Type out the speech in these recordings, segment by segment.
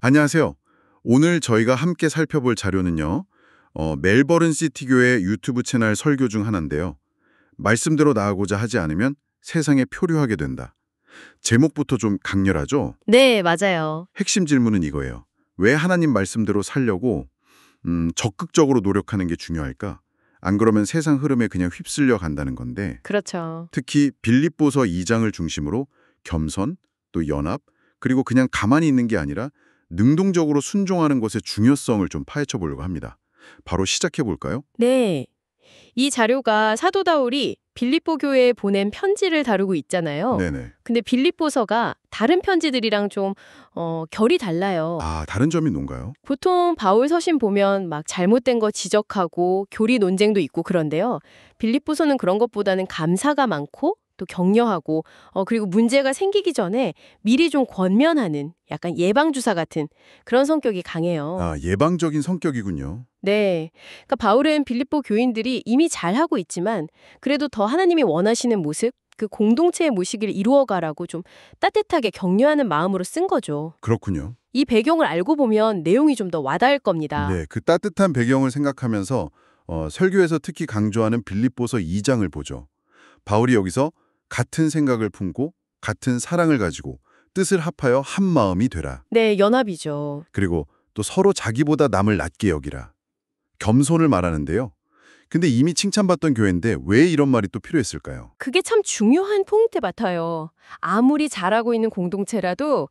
안녕하세요. 오늘 저희가 함께 살펴볼 자료는요. 멜버른 시티교회 유튜브 채널 설교 중 하나인데요. 말씀대로 나아가고자 하지 않으면 세상에 표류하게 된다. 제목부터 좀 강렬하죠? 네, 맞아요. 핵심 질문은 이거예요. 왜 하나님 말씀대로 살려고 적극적으로 노력하는 게 중요할까? 안 그러면 세상 흐름에 그냥 휩쓸려 간다는 건데 그렇죠. 특히 빌립보서 2장을 중심으로 겸손, 또 연합, 그리고 그냥 가만히 있는 게 아니라 능동적으로 순종하는 것의 중요성을 좀 파헤쳐 보려고 합니다. 바로 시작해 볼까요? 네. 이 자료가 사도 바울이 빌립보 교회에 보낸 편지를 다루고 있잖아요. 네네. 근데 빌립보서가 다른 편지들이랑 좀 결이 달라요. 아, 다른 점이 뭔가요? 보통 바울 서신 보면 막 잘못된 거 지적하고 교리 논쟁도 있고 그런데요. 빌립보서는 그런 것보다는 감사가 많고 또 격려하고 그리고 문제가 생기기 전에 미리 좀 권면하는 약간 예방주사 같은 그런 성격이 강해요. 아, 예방적인 성격이군요. 네. 그러니까 바울은 빌립보 교인들이 이미 잘하고 있지만 그래도 더 하나님이 원하시는 모습, 그 공동체의 모시기를 이루어가라고 좀 따뜻하게 격려하는 마음으로 쓴 거죠. 그렇군요. 이 배경을 알고 보면 내용이 좀 더 와닿을 겁니다. 네, 그 따뜻한 배경을 생각하면서 설교에서 특히 강조하는 빌립보서 2장을 보죠. 바울이 여기서 같은 생각을 품고 같은 사랑을 가지고 뜻을 합하여 한 마음이 되라. 네, 연합이죠. 그리고 또 서로 자기보다 남을 낮게 여기라. 겸손을 말하는데요. 근데 이미 칭찬받던 교회인데 왜 이런 말이 또 필요했을까요? 그게 참 중요한 포인트 같아요. 아무리 잘하고 있는 공동체라도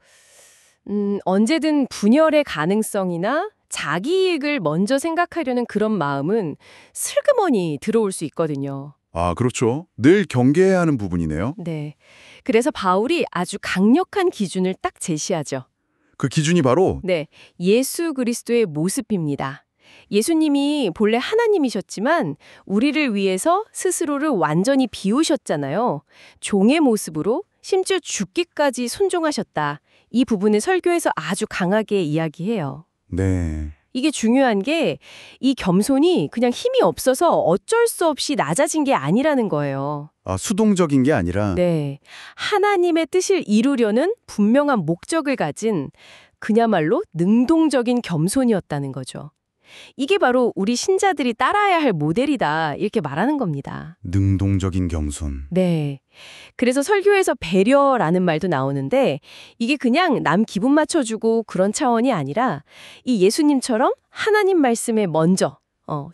언제든 분열의 가능성이나 자기 이익을 먼저 생각하려는 그런 마음은 슬그머니 들어올 수 있거든요. 아, 그렇죠. 늘 경계해야 하는 부분이네요. 네. 그래서 바울이 아주 강력한 기준을 딱 제시하죠. 그 기준이 바로 네. 예수 그리스도의 모습입니다. 예수님이 본래 하나님이셨지만 우리를 위해서 스스로를 완전히 비우셨잖아요. 종의 모습으로 심지어 죽기까지 순종하셨다. 이 부분을 설교에서 아주 강하게 이야기해요. 네. 이게 중요한 게 이 겸손이 그냥 힘이 없어서 어쩔 수 없이 낮아진 게 아니라는 거예요. 아, 수동적인 게 아니라 네. 하나님의 뜻을 이루려는 분명한 목적을 가진 그야말로 능동적인 겸손이었다는 거죠. 이게 바로 우리 신자들이 따라야 할 모델이다 이렇게 말하는 겁니다. 능동적인 겸손. 네. 그래서 설교에서 배려라는 말도 나오는데 이게 그냥 남 기분 맞춰주고 그런 차원이 아니라 이 예수님처럼 하나님 말씀에 먼저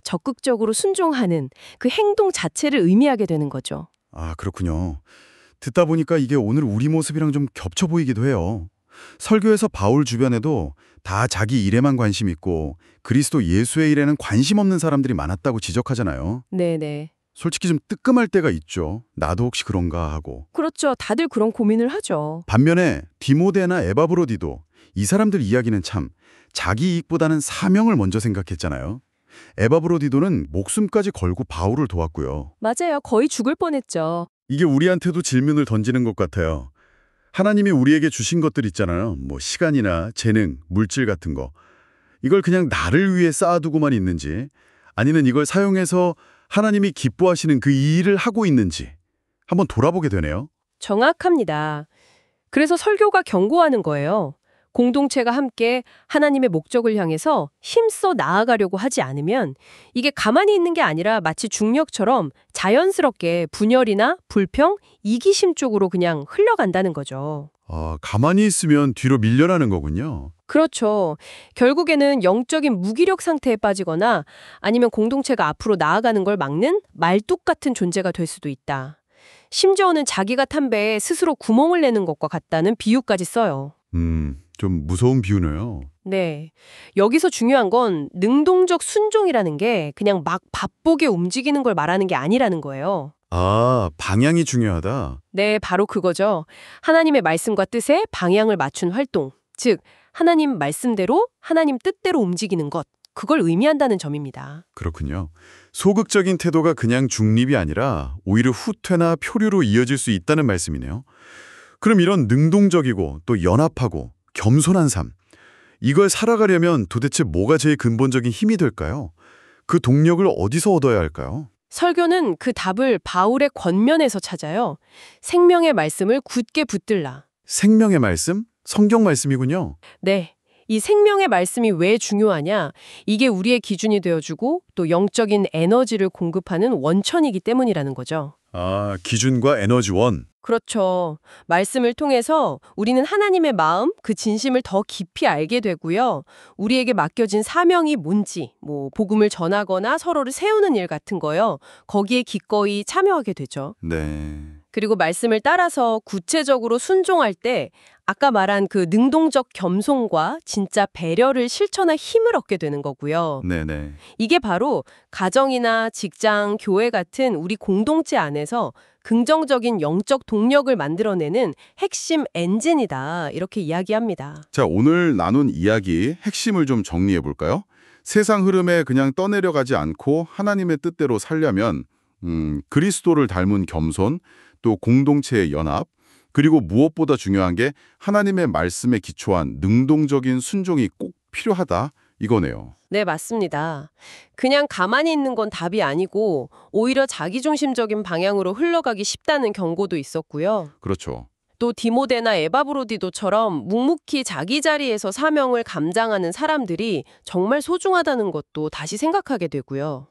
적극적으로 순종하는 그 행동 자체를 의미하게 되는 거죠. 아, 그렇군요. 듣다 보니까 이게 오늘 우리 모습이랑 좀 겹쳐 보이기도 해요. 설교에서 바울 주변에도 다 자기 일에만 관심 있고 그리스도 예수의 일에는 관심 없는 사람들이 많았다고 지적하잖아요. 네네. 솔직히 좀 뜨끔할 때가 있죠. 나도 혹시 그런가 하고. 그렇죠. 다들 그런 고민을 하죠. 반면에 디모데나 에바브로디도 이 사람들 이야기는 참 자기 이익보다는 사명을 먼저 생각했잖아요. 에바브로디도는 목숨까지 걸고 바울을 도왔고요. 맞아요. 거의 죽을 뻔했죠. 이게 우리한테도 질문을 던지는 것 같아요. 하나님이 우리에게 주신 것들 있잖아요. 뭐 시간이나 재능, 물질 같은 거. 이걸 그냥 나를 위해 쌓아두고만 있는지 아니면 이걸 사용해서 하나님이 기뻐하시는 그 일을 하고 있는지 한번 돌아보게 되네요. 정확합니다. 그래서 설교가 경고하는 거예요. 공동체가 함께 하나님의 목적을 향해서 힘써 나아가려고 하지 않으면 이게 가만히 있는 게 아니라 마치 중력처럼 자연스럽게 분열이나 불평, 이기심 쪽으로 그냥 흘러간다는 거죠. 아, 가만히 있으면 뒤로 밀려나는 거군요. 그렇죠. 결국에는 영적인 무기력 상태에 빠지거나 아니면 공동체가 앞으로 나아가는 걸 막는 말뚝 같은 존재가 될 수도 있다. 심지어는 자기가 탄 배에 스스로 구멍을 내는 것과 같다는 비유까지 써요. 좀 무서운 비유네요. 네. 여기서 중요한 건 능동적 순종이라는 게 그냥 막 바쁘게 움직이는 걸 말하는 게 아니라는 거예요. 아, 방향이 중요하다. 네, 바로 그거죠. 하나님의 말씀과 뜻에 방향을 맞춘 활동. 즉, 하나님 말씀대로, 하나님 뜻대로 움직이는 것. 그걸 의미한다는 점입니다. 그렇군요. 소극적인 태도가 그냥 중립이 아니라 오히려 후퇴나 표류로 이어질 수 있다는 말씀이네요. 그럼 이런 능동적이고 또 연합하고 겸손한 삶, 이걸 살아가려면 도대체 뭐가 제일 근본적인 힘이 될까요? 그 동력을 어디서 얻어야 할까요? 설교는 그 답을 바울의 권면에서 찾아요. 생명의 말씀을 굳게 붙들라. 생명의 말씀? 성경 말씀이군요. 네. 이 생명의 말씀이 왜 중요하냐? 이게 우리의 기준이 되어주고 또 영적인 에너지를 공급하는 원천이기 때문이라는 거죠. 아, 기준과 에너지원. 그렇죠. 말씀을 통해서 우리는 하나님의 마음, 그 진심을 더 깊이 알게 되고요. 우리에게 맡겨진 사명이 뭔지, 복음을 전하거나 서로를 세우는 일 같은 거요. 거기에 기꺼이 참여하게 되죠. 네. 그리고 말씀을 따라서 구체적으로 순종할 때 아까 말한 그 능동적 겸손과 진짜 배려를 실천할 힘을 얻게 되는 거고요. 네네. 이게 바로 가정이나 직장, 교회 같은 우리 공동체 안에서 긍정적인 영적 동력을 만들어내는 핵심 엔진이다. 이렇게 이야기합니다. 자, 오늘 나눈 이야기 핵심을 좀 정리해 볼까요? 세상 흐름에 그냥 떠내려가지 않고 하나님의 뜻대로 살려면 그리스도를 닮은 겸손, 또 공동체의 연합, 그리고 무엇보다 중요한 게 하나님의 말씀에 기초한 능동적인 순종이 꼭 필요하다 이거네요. 네, 맞습니다. 그냥 가만히 있는 건 답이 아니고 오히려 자기중심적인 방향으로 흘러가기 쉽다는 경고도 있었고요. 그렇죠. 또 디모데나 에바브로디도처럼 묵묵히 자기 자리에서 사명을 감당하는 사람들이 정말 소중하다는 것도 다시 생각하게 되고요.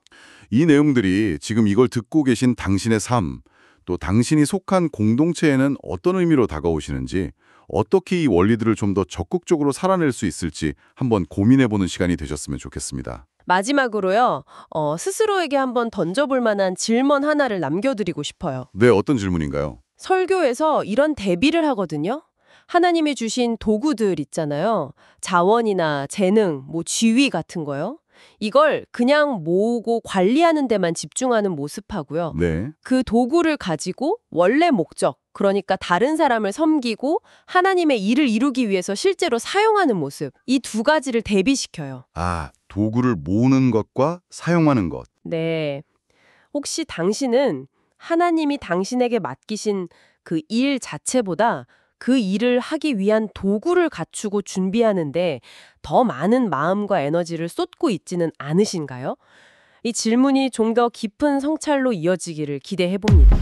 이 내용들이 지금 이걸 듣고 계신 당신의 삶, 또 당신이 속한 공동체에는 어떤 의미로 다가오시는지, 어떻게 이 원리들을 좀 더 적극적으로 살아낼 수 있을지 한번 고민해보는 시간이 되셨으면 좋겠습니다. 마지막으로요, 스스로에게 한번 던져볼 만한 질문 하나를 남겨드리고 싶어요. 네, 어떤 질문인가요? 설교에서 이런 대비를 하거든요. 하나님이 주신 도구들 있잖아요. 자원이나 재능, 지위 같은 거요. 이걸 그냥 모으고 관리하는 데만 집중하는 모습하고요. 네. 그 도구를 가지고 원래 목적, 그러니까 다른 사람을 섬기고 하나님의 일을 이루기 위해서 실제로 사용하는 모습, 이 두 가지를 대비시켜요. 아, 도구를 모으는 것과 사용하는 것. 네. 혹시 당신은 하나님이 당신에게 맡기신 그 일 자체보다 그 일을 하기 위한 도구를 갖추고 준비하는데 더 많은 마음과 에너지를 쏟고 있지는 않으신가요? 이 질문이 좀 더 깊은 성찰로 이어지기를 기대해 봅니다.